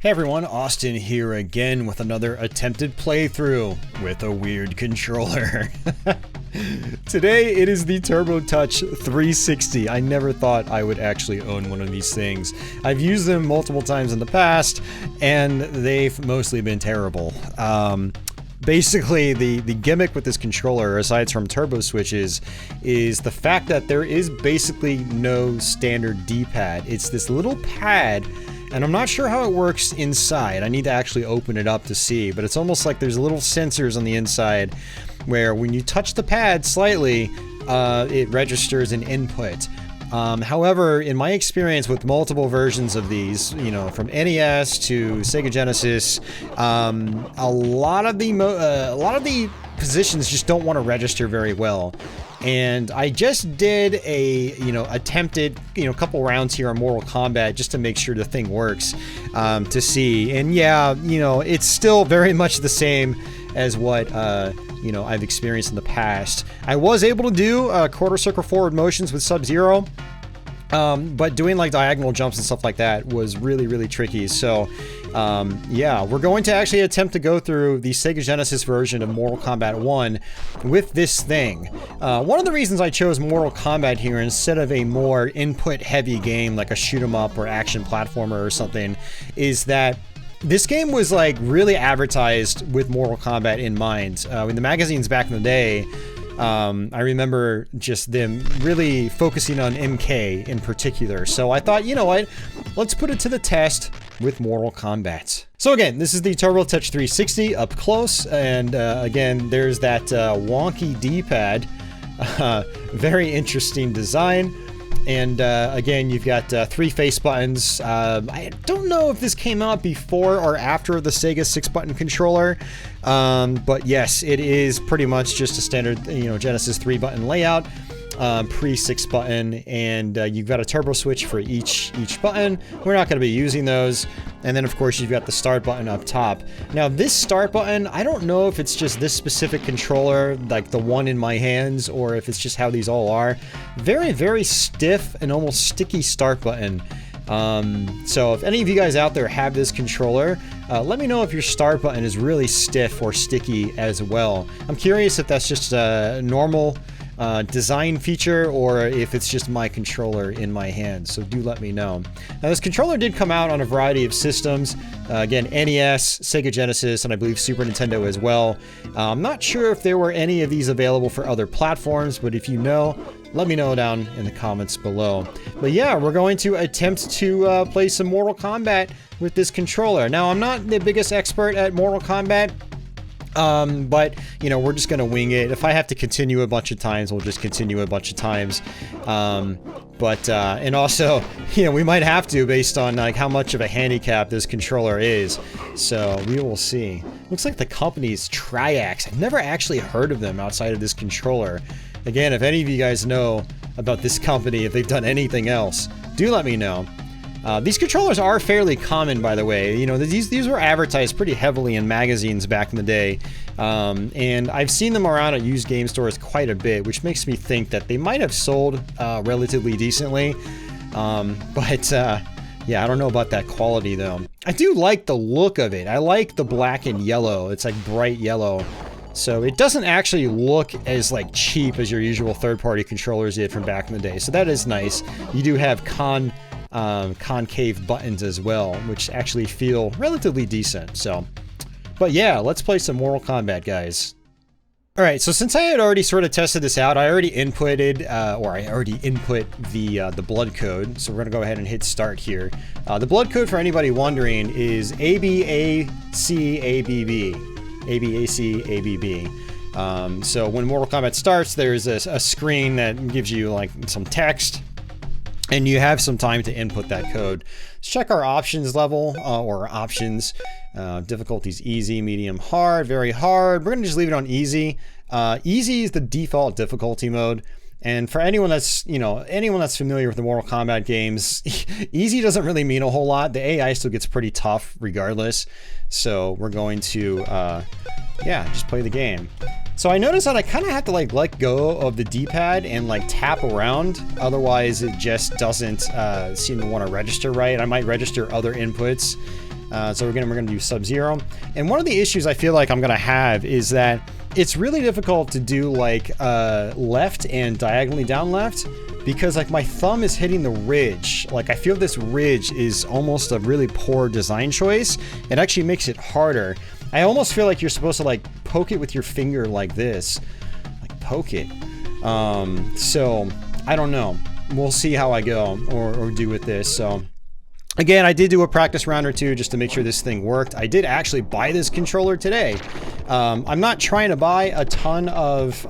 Hey everyone, Austin here again with another attempted playthrough with a weird controller. Today it is the Turbo Touch 360. I never thought I would actually own one of these things. I've used them multiple times in the past and they've mostly been terrible. Basically, the gimmick with this controller, aside from turbo switches, is the fact that there is basically no standard D-pad. It's this little pad, and I'm not sure how it works inside. I need to actually open it up to see, but it's almost like there's little sensors on the inside where when you touch the pad slightly, it registers an input. However, in my experience with multiple versions of these, you know, from NES to Sega Genesis, a lot of the positions just don't want to register very well. And I just did a, attempted, couple rounds here on Mortal Kombat just to make sure the thing works, to see. And yeah, it's still very much the same as what, I've experienced in the past. I was able to do quarter circle forward motions with Sub-Zero, but doing like diagonal jumps and stuff like that was really, really tricky. So, yeah, we're going to actually attempt to go through the Sega Genesis version of Mortal Kombat 1 with this thing. One of the reasons I chose Mortal Kombat here instead of a more input-heavy game like a shoot-'em-up or action platformer or something is that this game was like really advertised with Mortal Kombat in mind. In the magazines back in the day, I remember just them really focusing on MK in particular. So I thought, you know what, let's put it to the test with Mortal Kombat. So again, this is the Turbo Touch 360 up close, and again, there's that wonky D-pad. Very interesting design. And again, you've got 3 face buttons. I don't know if this came out before or after the Sega 6-button controller, but yes, it is pretty much just a standard, Genesis 3-button layout, pre-6 button, and you've got a turbo switch for each button. We're not going to be using those. And then of course you've got the start button up top. Now this start button, I don't know if it's just this specific controller, like the one in my hands, or if it's just how these all are. Very, very stiff and almost sticky start button. So if any of you guys out there have this controller, let me know if your start button is really stiff or sticky as well. I'm curious if that's just a normal design feature or if it's just my controller in my hand, so do let me know. Now this controller did come out on a variety of systems, again NES, Sega Genesis, and I believe Super Nintendo as well. I'm not sure if there were any of these available for other platforms, but if you know, let me know down in the comments below. But yeah, we're going to attempt to play some Mortal Kombat with this controller. Now I'm not the biggest expert at Mortal Kombat, but we're just gonna wing it. If I have to continue a bunch of times, we'll just continue a bunch of times. And also, we might have to based on like how much of a handicap this controller is. So we will see. Looks like the company's Triax. I've never actually heard of them outside of this controller. Again, if any of you guys know about this company, if they've done anything else, do let me know. These controllers are fairly common, by the way. These were advertised pretty heavily in magazines back in the day, and I've seen them around at used game stores quite a bit, which makes me think that they might have sold relatively decently. Yeah, I don't know about that quality though. I do like the look of it. I like the black and yellow. It's like bright yellow. So it doesn't actually look as like cheap as your usual third-party controllers did from back in the day. So that is nice. You do have concave buttons as well, which actually feel relatively decent. So, but yeah, let's play some Mortal Kombat, guys. Alright, so since I had already sort of tested this out, I already inputted, the blood code. So we're gonna go ahead and hit start here. The blood code, for anybody wondering, is ABACABB. ABACABB. So when Mortal Kombat starts, there's a screen that gives you like some text, and you have some time to input that code. Let's check our options level, or options. Difficulty's easy, medium, hard, very hard. We're gonna just leave it on easy. Easy is the default difficulty mode. And for anyone that's, anyone that's familiar with the Mortal Kombat games, easy doesn't really mean a whole lot. The AI still gets pretty tough regardless. So we're going to, yeah, just play the game. So I noticed that I kind of have to like let go of the D-pad and like tap around. Otherwise it just doesn't seem to want to register right. I might register other inputs. So we're gonna do Sub-Zero. And one of the issues I feel like I'm gonna have is that it's really difficult to do like left and diagonally down left, because like my thumb is hitting the ridge. Like I feel this ridge is almost a really poor design choice. It actually makes it harder. I almost feel like you're supposed to like poke it with your finger like this. Like poke it. So I don't know. We'll see how I go or do with this. So again, I did do a practice round or two just to make sure this thing worked. I did actually buy this controller today. I'm not trying to buy a ton of,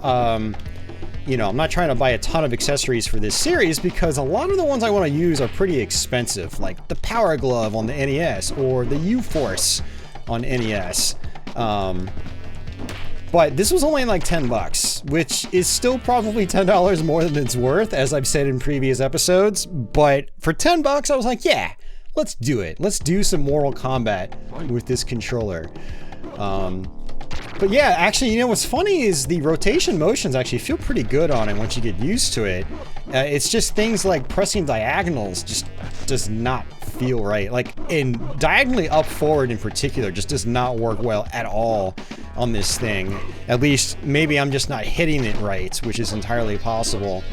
you know, I'm not trying to buy a ton of accessories for this series because a lot of the ones I want to use are pretty expensive, like the Power Glove on the NES or the U-Force on NES. But this was only like 10 bucks, which is still probably $10 more than it's worth, as I've said in previous episodes. But for 10 bucks, I was like, yeah, let's do it. Let's do some Mortal Kombat with this controller. But yeah, actually, you know, what's funny is the rotation motions actually feel pretty good on it once you get used to it. It's just things like pressing diagonals just does not feel right. Like, and diagonally up forward in particular just does not work well at all on this thing. At least, maybe I'm just not hitting it right, which is entirely possible.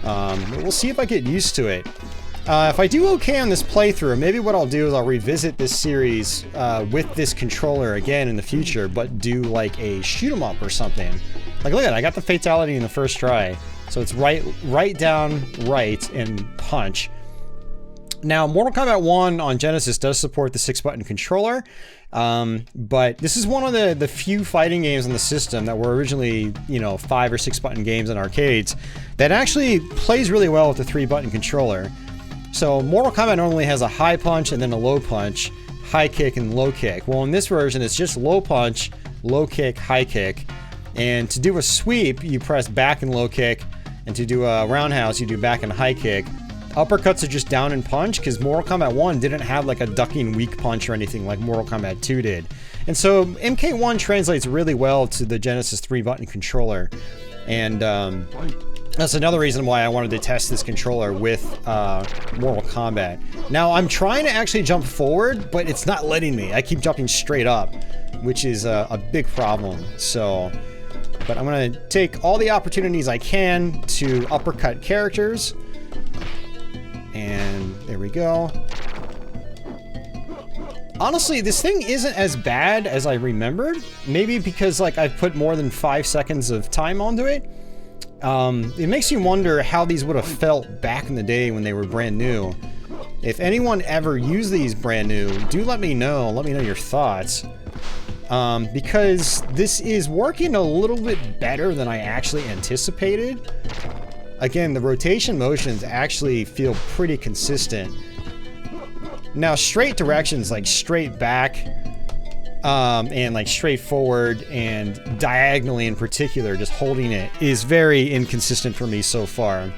We'll see if I get used to it. If I do okay on this playthrough, maybe what I'll do is I'll revisit this series with this controller again in the future, but do like a shoot 'em up or something. Like, look at it, I got the fatality in the first try. So it's right down, right, and punch. Now, Mortal Kombat 1 on Genesis does support the 6-button controller, but this is one of the few fighting games on the system that were originally, you know, 5 or 6-button games in arcades that actually plays really well with the 3-button controller. So Mortal Kombat normally has a high punch and then a low punch, high kick and low kick. Well, in this version, it's just low punch, low kick, high kick. And to do a sweep, you press back and low kick. And to do a roundhouse, you do back and high kick. Uppercuts are just down and punch, because Mortal Kombat 1 didn't have like a ducking weak punch or anything like Mortal Kombat 2 did. And so MK1 translates really well to the Genesis 3-button controller. And that's another reason why I wanted to test this controller with Mortal Kombat. Now, I'm trying to actually jump forward, but it's not letting me. I keep jumping straight up, which is a big problem. So, but I'm going to take all the opportunities I can to uppercut characters. And there we go. Honestly, this thing isn't as bad as I remembered. Maybe because like I've put more than 5 seconds of time onto it. It makes you wonder how these would have felt back in the day when they were brand new. If anyone ever used these brand new, do let me know. Let me know your thoughts. Because this is working a little bit better than I actually anticipated. Again, the rotation motions actually feel pretty consistent. Now, straight directions, like straight back, and like straight forward and diagonally in particular, just holding it, is very inconsistent for me so far.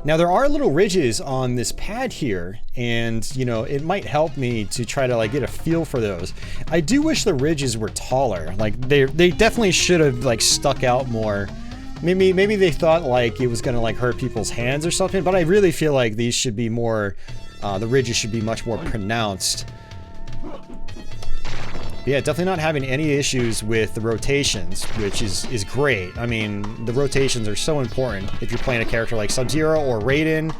Now, there are little ridges on this pad here, and you know, it might help me to try to like get a feel for those. I do wish the ridges were taller. Like they definitely should have like stuck out more. Maybe they thought like it was gonna like hurt people's hands or something, but I really feel like these should be more, the ridges should be much more pronounced. Yeah, definitely not having any issues with the rotations, which is great. I mean, the rotations are so important if you're playing a character like Sub-Zero or Raiden.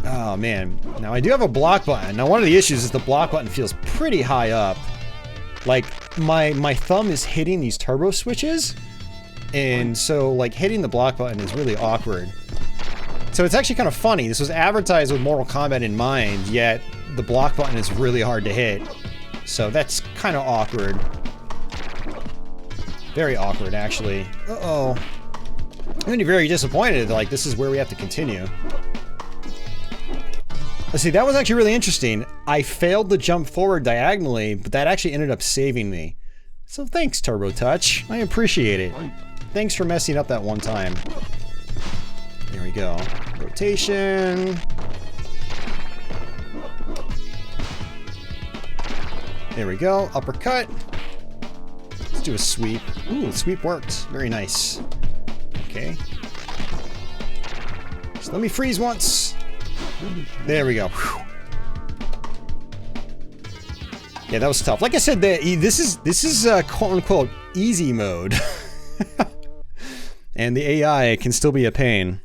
Oh man, now I do have a block button. Now one of the issues is the block button feels pretty high up. Like, my thumb is hitting these turbo switches, and so like hitting the block button is really awkward. So it's actually kind of funny. This was advertised with Mortal Kombat in mind, yet the block button is really hard to hit. So that's kind of awkward. Very awkward, actually. Uh-oh. I'm gonna be very disappointed, like, this is where we have to continue. Let's see, that was actually really interesting. I failed to jump forward diagonally, but that actually ended up saving me. So thanks, Turbo Touch. I appreciate it. Thanks for messing up that one time. There we go. Rotation. There we go. Uppercut. Let's do a sweep. Ooh, the sweep worked. Very nice. Okay. Just let me freeze once. There we go. Whew. Yeah, that was tough. Like I said, this is quote unquote easy mode, and the AI can still be a pain.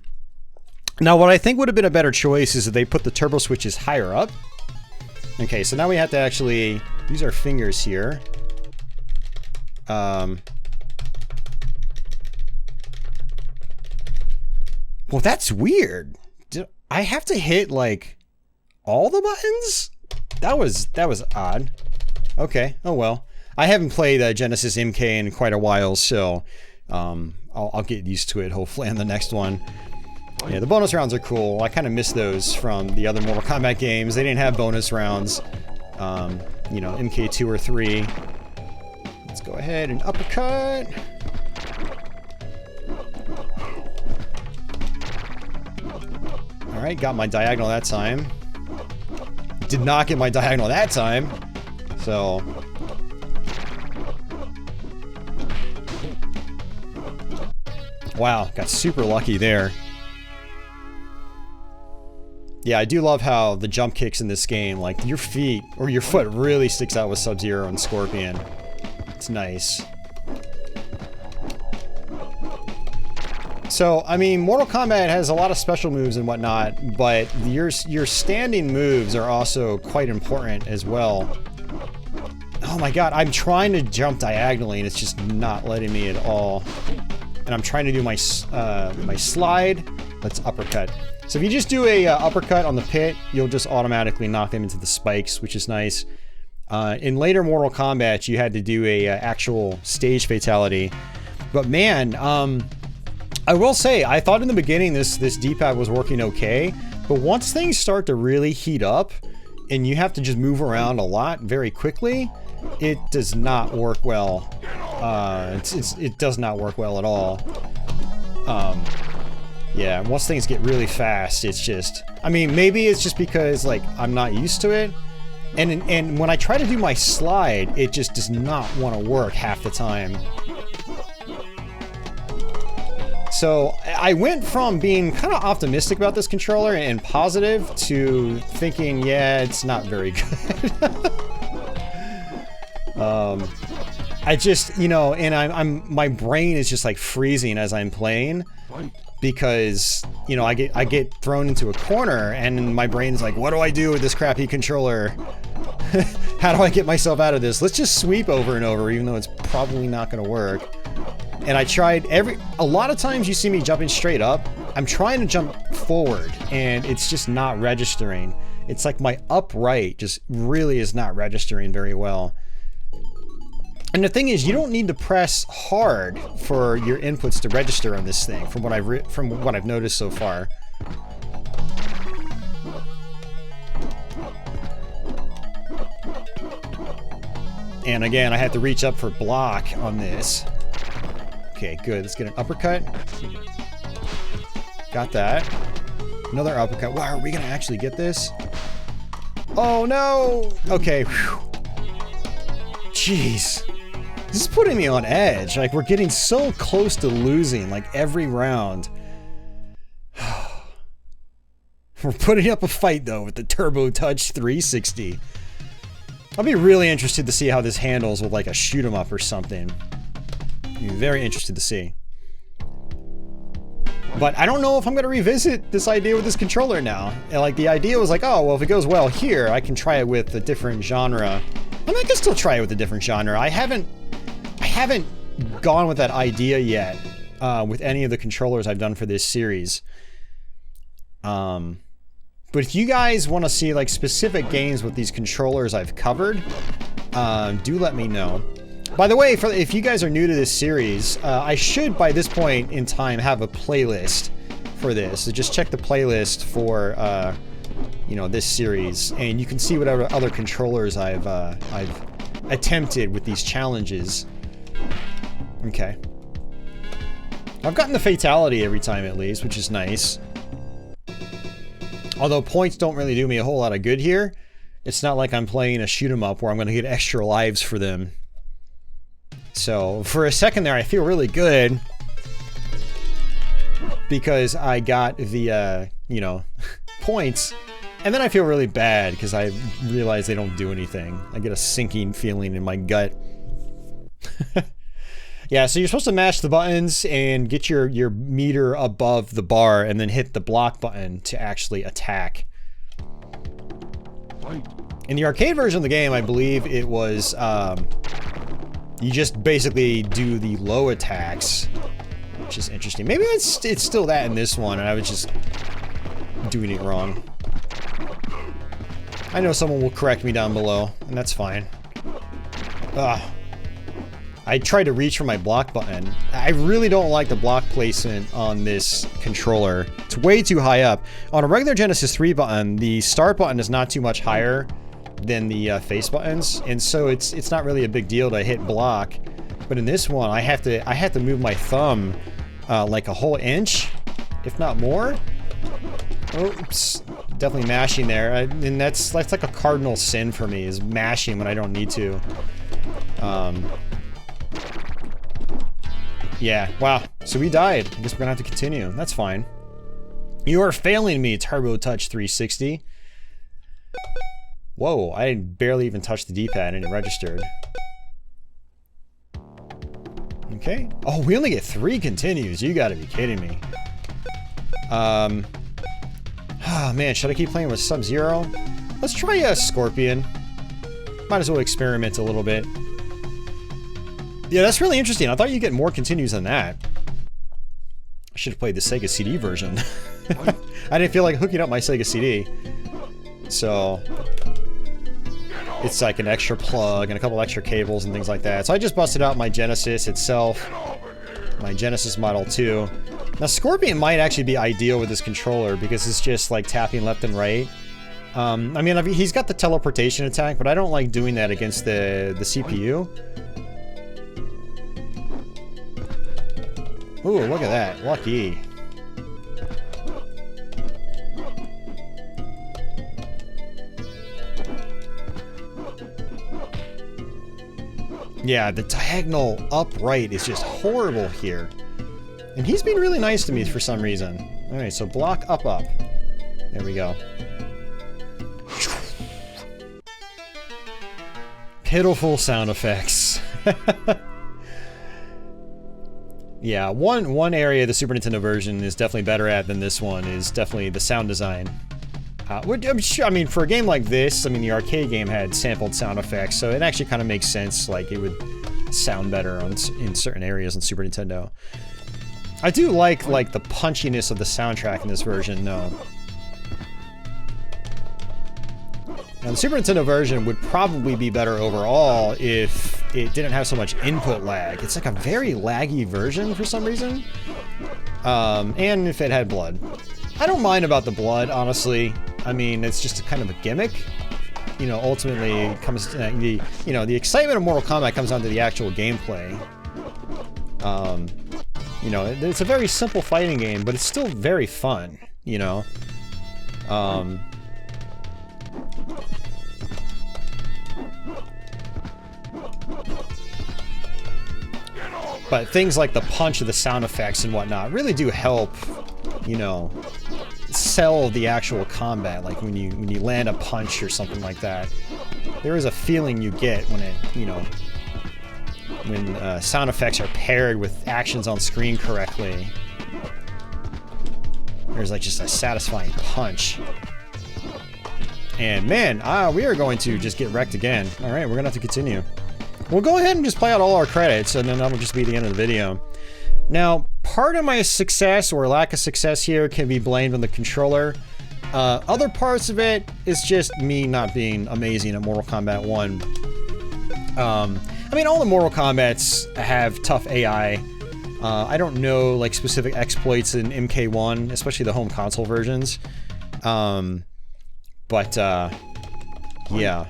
Now, what I think would have been a better choice is if they put the turbo switches higher up. Okay, so now we have to actually use our fingers here. Well, that's weird. Did I have to hit like all the buttons? That was odd. Okay, oh well. I haven't played Genesis MK in quite a while, so I'll get used to it hopefully on the next one. Yeah, the bonus rounds are cool. I kind of miss those from the other Mortal Kombat games. They didn't have bonus rounds. You know, MK2 or 3. Let's go ahead and uppercut. Alright, got my diagonal that time. Did not get my diagonal that time. So... wow, got super lucky there. Yeah, I do love how the jump kicks in this game, like your feet, or your foot really sticks out with Sub-Zero and Scorpion. It's nice. So, I mean, Mortal Kombat has a lot of special moves and whatnot, but your standing moves are also quite important as well. Oh my god, I'm trying to jump diagonally and it's just not letting me at all. And I'm trying to do my slide. Let's uppercut. So if you just do a uppercut on the pit, you'll just automatically knock them into the spikes, which is nice. In later Mortal Kombat, you had to do a actual stage fatality. But man, I will say, I thought in the beginning this D-pad was working okay, but once things start to really heat up, and you have to just move around a lot very quickly, it does not work well. It does not work well at all. Yeah, once things get really fast, it's just... I mean, maybe it's just because, like, I'm not used to it. And when I try to do my slide, it just does not want to work half the time. So, I went from being kind of optimistic about this controller and positive to thinking, yeah, it's not very good. I just, you know, and my brain is just like freezing as I'm playing. Because, you know, I get thrown into a corner and my brain's like, what do I do with this crappy controller? How do I get myself out of this? Let's just sweep over and over, even though it's probably not gonna work. And I tried a lot of times you see me jumping straight up, I'm trying to jump forward and it's just not registering. It's like my upright just really is not registering very well. And the thing is, you don't need to press hard for your inputs to register on this thing, from what I've noticed so far. And again, I have to reach up for block on this. Okay, good. Let's get an uppercut. Got that. Another uppercut. Wow, are we gonna actually get this? Oh no! Okay. Whew. Jeez. This is putting me on edge. Like, we're getting so close to losing, like, every round. We're putting up a fight, though, with the Turbo Touch 360. I'll be really interested to see how this handles with, like, a shoot-'em-up or something. I'll be very interested to see. But I don't know if I'm going to revisit this idea with this controller now. And, like, the idea was like, oh, well, if it goes well here, I can try it with a different genre. And I can still try it with a different genre. I haven't gone with that idea yet with any of the controllers I've done for this series. But if you guys want to see like specific games with these controllers I've covered, do let me know. By the way, if you guys are new to this series, I should by this point in time have a playlist for this. So just check the playlist for you know, this series, and you can see whatever other controllers I've attempted with these challenges. Okay. I've gotten the fatality every time at least, which is nice. Although points don't really do me a whole lot of good here. It's not like I'm playing a shoot-'em-up where I'm going to get extra lives for them. So, for a second there, I feel really good. Because I got the, you know, points, and then I feel really bad because I realize they don't do anything. I get a sinking feeling in my gut. Yeah, so you're supposed to mash the buttons and get your meter above the bar and then hit the block button to actually attack. In the arcade version of the game, I believe it was, you just basically do the low attacks, which is interesting. Maybe it's still that in this one, and I was just doing it wrong. I know someone will correct me down below, and that's fine. I tried to reach for my block button. I really don't like the block placement on this controller. It's way too high up. On a regular Genesis 3 button, the start button is not too much higher than the face buttons, and so it's not really a big deal to hit block. But in this one, I have to move my thumb like a whole inch, if not more. Oops, definitely mashing there, and that's like a cardinal sin for me, is mashing when I don't need to. Yeah, wow, so we died. I guess we're gonna have to continue. That's fine. You are failing me, Turbo Touch 360. Whoa, I barely even touched the D-pad and it registered. Okay. Oh, we only get 3 continues. You gotta be kidding me. Oh man, should I keep playing with Sub-Zero? Let's try a Scorpion. Might as well experiment a little bit. Yeah, that's really interesting. I thought you'd get more continues than that. I should have played the Sega CD version. I didn't feel like hooking up my Sega CD. So it's like an extra plug and a couple extra cables and things like that. So I just busted out my Genesis itself, my Genesis Model 2. Now Scorpion might actually be ideal with this controller because it's just like tapping left and right. I mean, he's got the teleportation attack, but I don't like doing that against the CPU. Ooh, look at that. Lucky. Yeah, the diagonal upright is just horrible here. And he's been really nice to me for some reason. Alright, so block up. There we go. Pitiful sound effects. Yeah, one area the Super Nintendo version is definitely better at than this one is definitely the sound design. I'm sure, I mean, for a game like this, I mean, the arcade game had sampled sound effects, so it actually kind of makes sense, like, it would sound better in certain areas on Super Nintendo. I do like the punchiness of the soundtrack in this version, though. Now, the Super Nintendo version would probably be better overall if it didn't have so much input lag. It's like a very laggy version for some reason. And if it had blood. I don't mind about the blood, honestly. I mean, it's just a kind of a gimmick. You know, ultimately, it comes to, the excitement of Mortal Kombat comes down to the actual gameplay. You know, it's a very simple fighting game, but it's still very fun, you know? But things like the punch of the sound effects and whatnot really do help, you know, sell the actual combat. Like when you land a punch or something like that, there is a feeling you get when it, you know, when sound effects are paired with actions on screen correctly. There's like just a satisfying punch. And man, we are going to just get wrecked again. All right, we're gonna have to continue. We'll go ahead and just play out all our credits, and then that'll just be the end of the video. Now, part of my success or lack of success here can be blamed on the controller. Other parts of it is just me not being amazing at Mortal Kombat 1. I mean, all the Mortal Kombats have tough AI. I don't know, like, specific exploits in MK1, especially the home console versions. Yeah.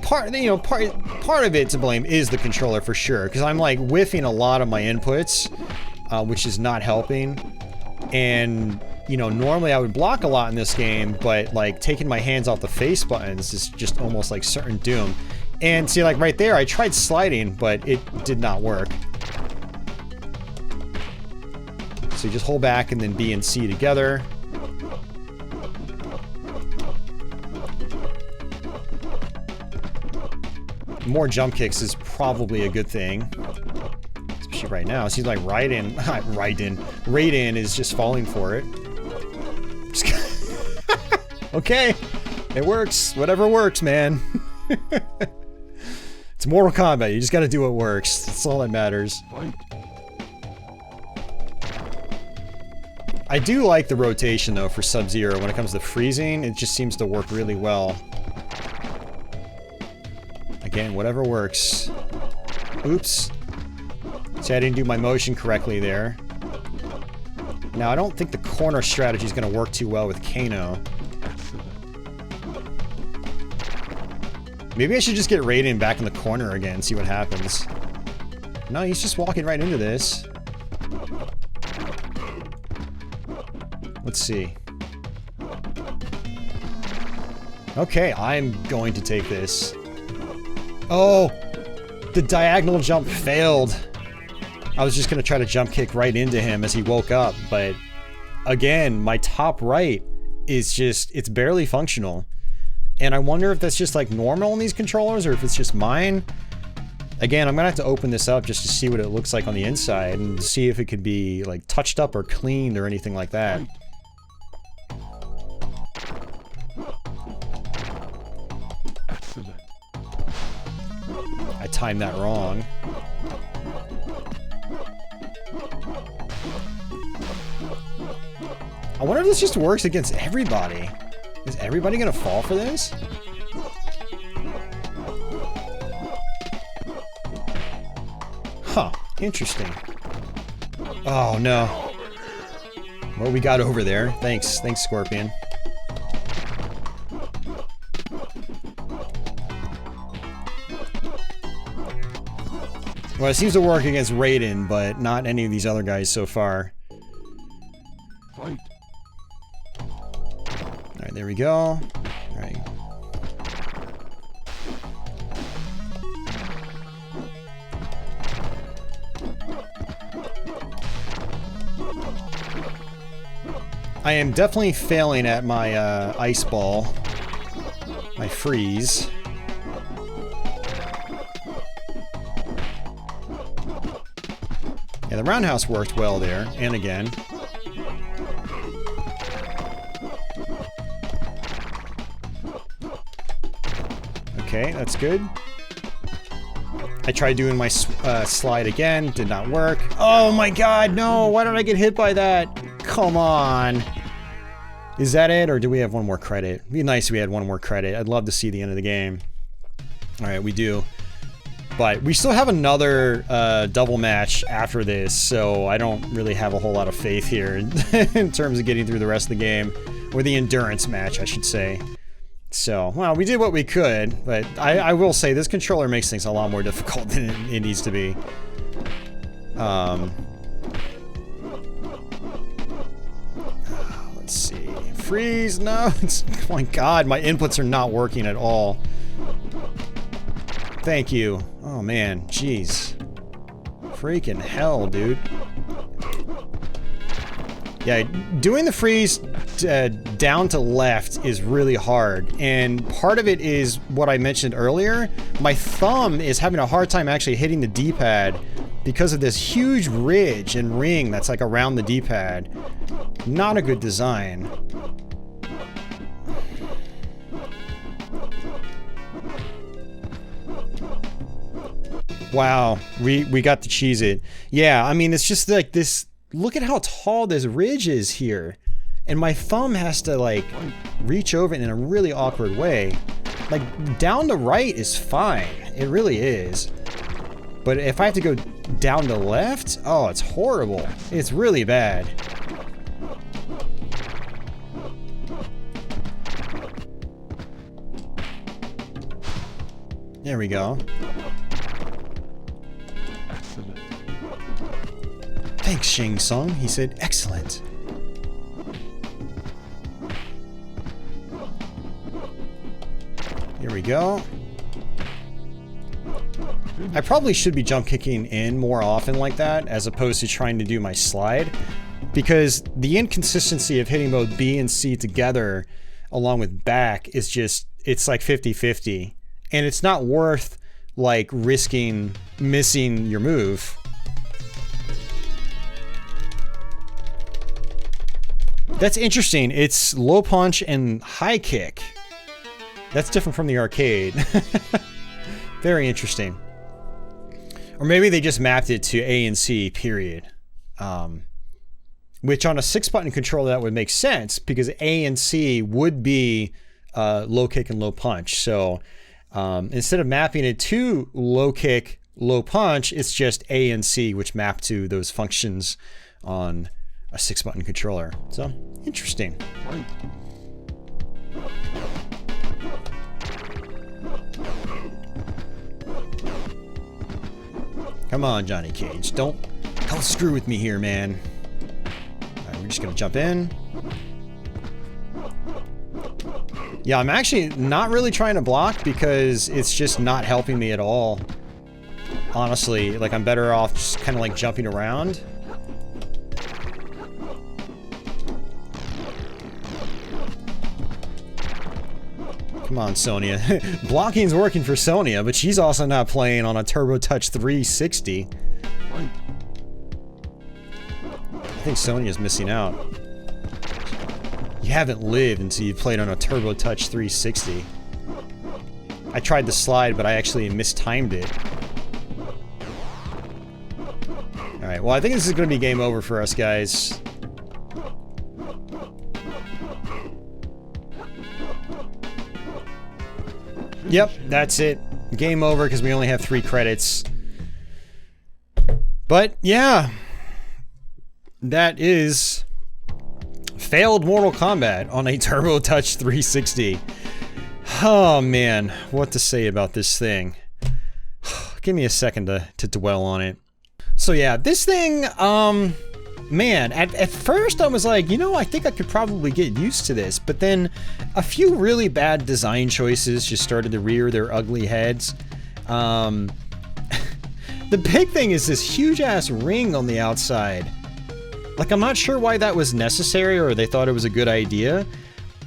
Part of it to blame is the controller for sure, because I'm like whiffing a lot of my inputs, which is not helping. And you know, normally I would block a lot in this game, but like taking my hands off the face buttons is just almost like certain doom. And see, like right there, I tried sliding, but it did not work. So you just hold back and then B and C together. more jump kicks is probably a good thing. Especially right now. It seems like Raiden is just falling for it. Okay. It works. Whatever works, man. It's Mortal Kombat. You just gotta do what works. That's all that matters. I do like the rotation, though, for Sub-Zero. When it comes to freezing, it just seems to work really well. Again, whatever works. Oops. See, I didn't do my motion correctly there. Now, I don't think the corner strategy is going to work too well with Kano. Maybe I should just get Raiden back in the corner again, see what happens. No, he's just walking right into this. Let's see. Okay, I'm going to take this. Oh! The diagonal jump failed. I was just going to try to jump kick right into him as he woke up, but again, my top right is just, it's barely functional. And I wonder if that's just like normal in these controllers or if it's just mine. Again, I'm gonna have to open this up just to see what it looks like on the inside and see if it could be like touched up or cleaned or anything like that. I timed that wrong. I wonder if this just works against everybody. Is everybody gonna fall for this? Huh, interesting. Oh no. What we got over there? Thanks, Scorpion. Well, it seems to work against Raiden, but not any of these other guys so far. Fight. Alright, there we go. Alright. I am definitely failing at my ice ball. My freeze. Yeah, the roundhouse worked well there, and again. Okay, that's good. I tried doing my slide again, did not work. Oh my god, no! Why did I get hit by that? Come on! Is that it, or do we have one more credit? It'd be nice if we had one more credit. I'd love to see the end of the game. Alright, we do. But we still have another double match after this, so I don't really have a whole lot of faith here in terms of getting through the rest of the game. Or the endurance match, I should say. So, well, we did what we could, but I will say this controller makes things a lot more difficult than it needs to be. Let's see. Freeze! No! Oh my god, my inputs are not working at all. Thank you. Oh man, jeez. Freaking hell, dude. Yeah, doing the freeze down to left is really hard, and part of it is what I mentioned earlier. My thumb is having a hard time actually hitting the D-pad because of this huge ridge and ring that's like around the D-pad. Not a good design. Wow, we got to cheese it. Yeah, I mean, it's just like this. Look at how tall this ridge is here. And my thumb has to, like, reach over it in a really awkward way. Like, down to right is fine. It really is. But if I have to go down to left, oh, it's horrible. It's really bad. There we go. Thanks, Shang Tsung. He said, excellent. Here we go. I probably should be jump kicking in more often like that, as opposed to trying to do my slide, because the inconsistency of hitting both B and C together along with back is just, it's like 50-50. And it's not worth like risking missing your move. That's interesting. It's low punch and high kick. That's different from the arcade. Very interesting. Or maybe they just mapped it to A and C, period. Which on a 6-button controller, that would make sense, because A and C would be low kick and low punch. So instead of mapping it to low kick, low punch, it's just A and C, which map to those functions on a 6-button controller. So, interesting. Come on, Johnny Cage. Don't screw with me here, man. Alright, we're just gonna jump in. Yeah, I'm actually not really trying to block because it's just not helping me at all. Honestly, like, I'm better off just kind of like jumping around. Come on, Sonya. Blocking's working for Sonya, but she's also not playing on a Turbo Touch 360. I think Sonya's missing out. You haven't lived until you've played on a Turbo Touch 360. I tried the slide, but I actually mistimed it. Alright, well, I think this is going to be game over for us, guys. Yep, that's it. Game over because we only have 3 credits. But, yeah. That is failed Mortal Kombat on a Turbo Touch 360. Oh, man. What to say about this thing? Give me a second to dwell on it. So, yeah, this thing, man, at first I was like, you know, I think I could probably get used to this, but then a few really bad design choices just started to rear their ugly heads. The big thing is this huge-ass ring on the outside. Like, I'm not sure why that was necessary or they thought it was a good idea,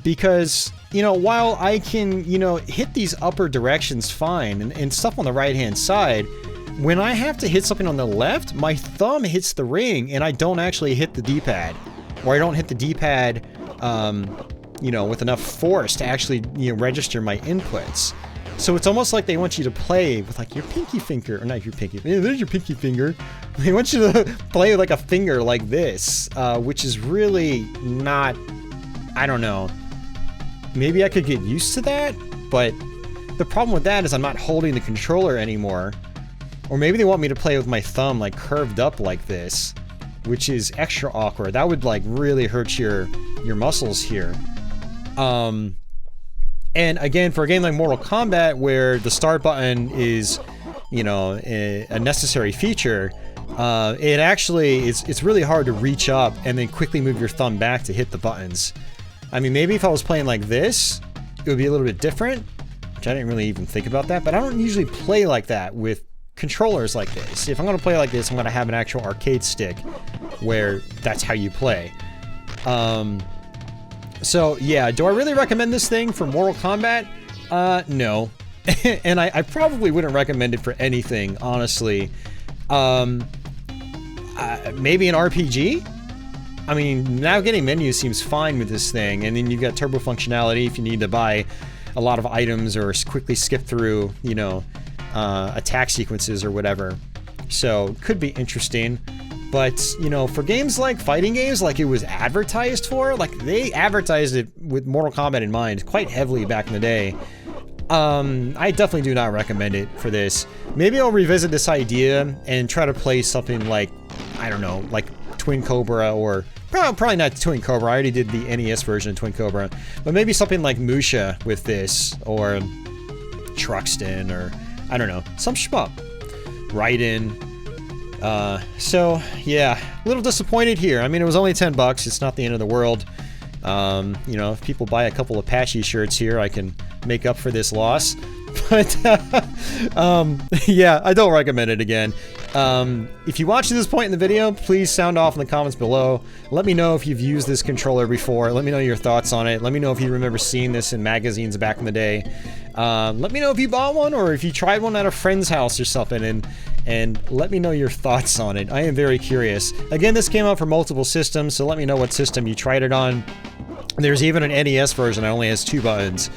because, you know, while I can, you know, hit these upper directions fine and stuff on the right-hand side, when I have to hit something on the left, my thumb hits the ring and I don't actually hit the D-pad. Or I don't hit the D-pad, you know, with enough force to actually, you know, register my inputs. So it's almost like they want you to play with, like, your pinky finger, or not your pinky, there's your pinky finger. They want you to play with, like, a finger like this, which is really not, I don't know. Maybe I could get used to that, but the problem with that is I'm not holding the controller anymore. Or maybe they want me to play with my thumb, like, curved up like this, which is extra awkward. That would, like, really hurt your muscles here. And again, for a game like Mortal Kombat, where the start button is, you know, a necessary feature, it actually, it's really hard to reach up and then quickly move your thumb back to hit the buttons. I mean, maybe if I was playing like this, it would be a little bit different, which I didn't really even think about that, but I don't usually play like that with controllers like this. If I'm gonna play like this, I'm gonna have an actual arcade stick where that's how you play. So yeah, do I really recommend this thing for Mortal Kombat? No. And I probably wouldn't recommend it for anything, honestly. Maybe an RPG? I mean, navigating menus seems fine with this thing, and then you've got turbo functionality if you need to buy a lot of items or quickly skip through, you know, attack sequences or whatever. So, could be interesting. But, you know, for games like fighting games, like it was advertised for, like they advertised it with Mortal Kombat in mind quite heavily back in the day. I definitely do not recommend it for this. Maybe I'll revisit this idea and try to play something like, I don't know, like Twin Cobra, or probably not Twin Cobra. I already did the NES version of Twin Cobra, but maybe something like Musha with this, or Truxton, or I don't know, some shmup. Raiden. So yeah, a little disappointed here. I mean, it was only $10. It's not the end of the world. You know, if people buy a couple Apache shirts here, I can make up for this loss. But yeah, I don't recommend it again. If you watch to this point in the video, please sound off in the comments below. Let me know if you've used this controller before. Let me know your thoughts on it. Let me know if you remember seeing this in magazines back in the day. Let me know if you bought one or if you tried one at a friend's house or something, and let me know your thoughts on it. I am very curious. Again, this came out for multiple systems, so let me know what system you tried it on. There's even an NES version that only has 2 buttons,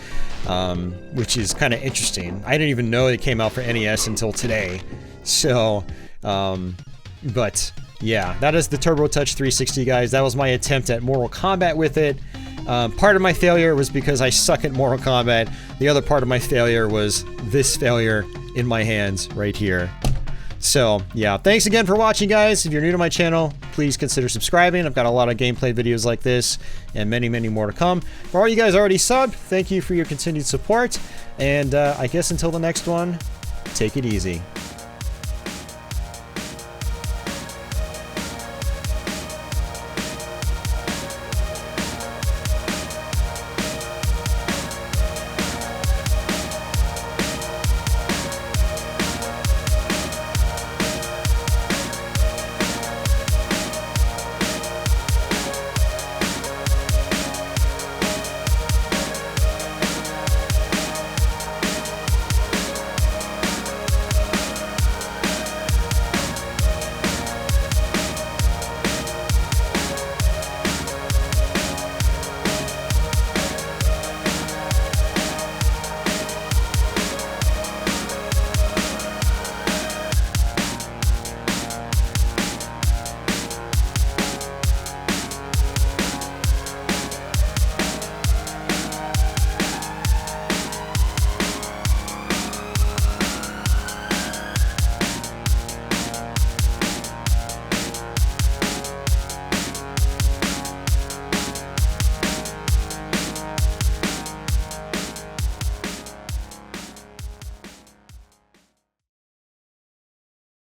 which is kind of interesting. I didn't even know it came out for NES until today. So, but yeah, that is the Turbo Touch 360, guys. That was my attempt at Mortal Kombat with it. Part of my failure was because I suck at Mortal Kombat. The other part of my failure was this failure in my hands right here. So, yeah, thanks again for watching, guys. If you're new to my channel, please consider subscribing. I've got a lot of gameplay videos like this and many, many more to come. For all you guys already subbed, thank you for your continued support. And I guess until the next one, take it easy.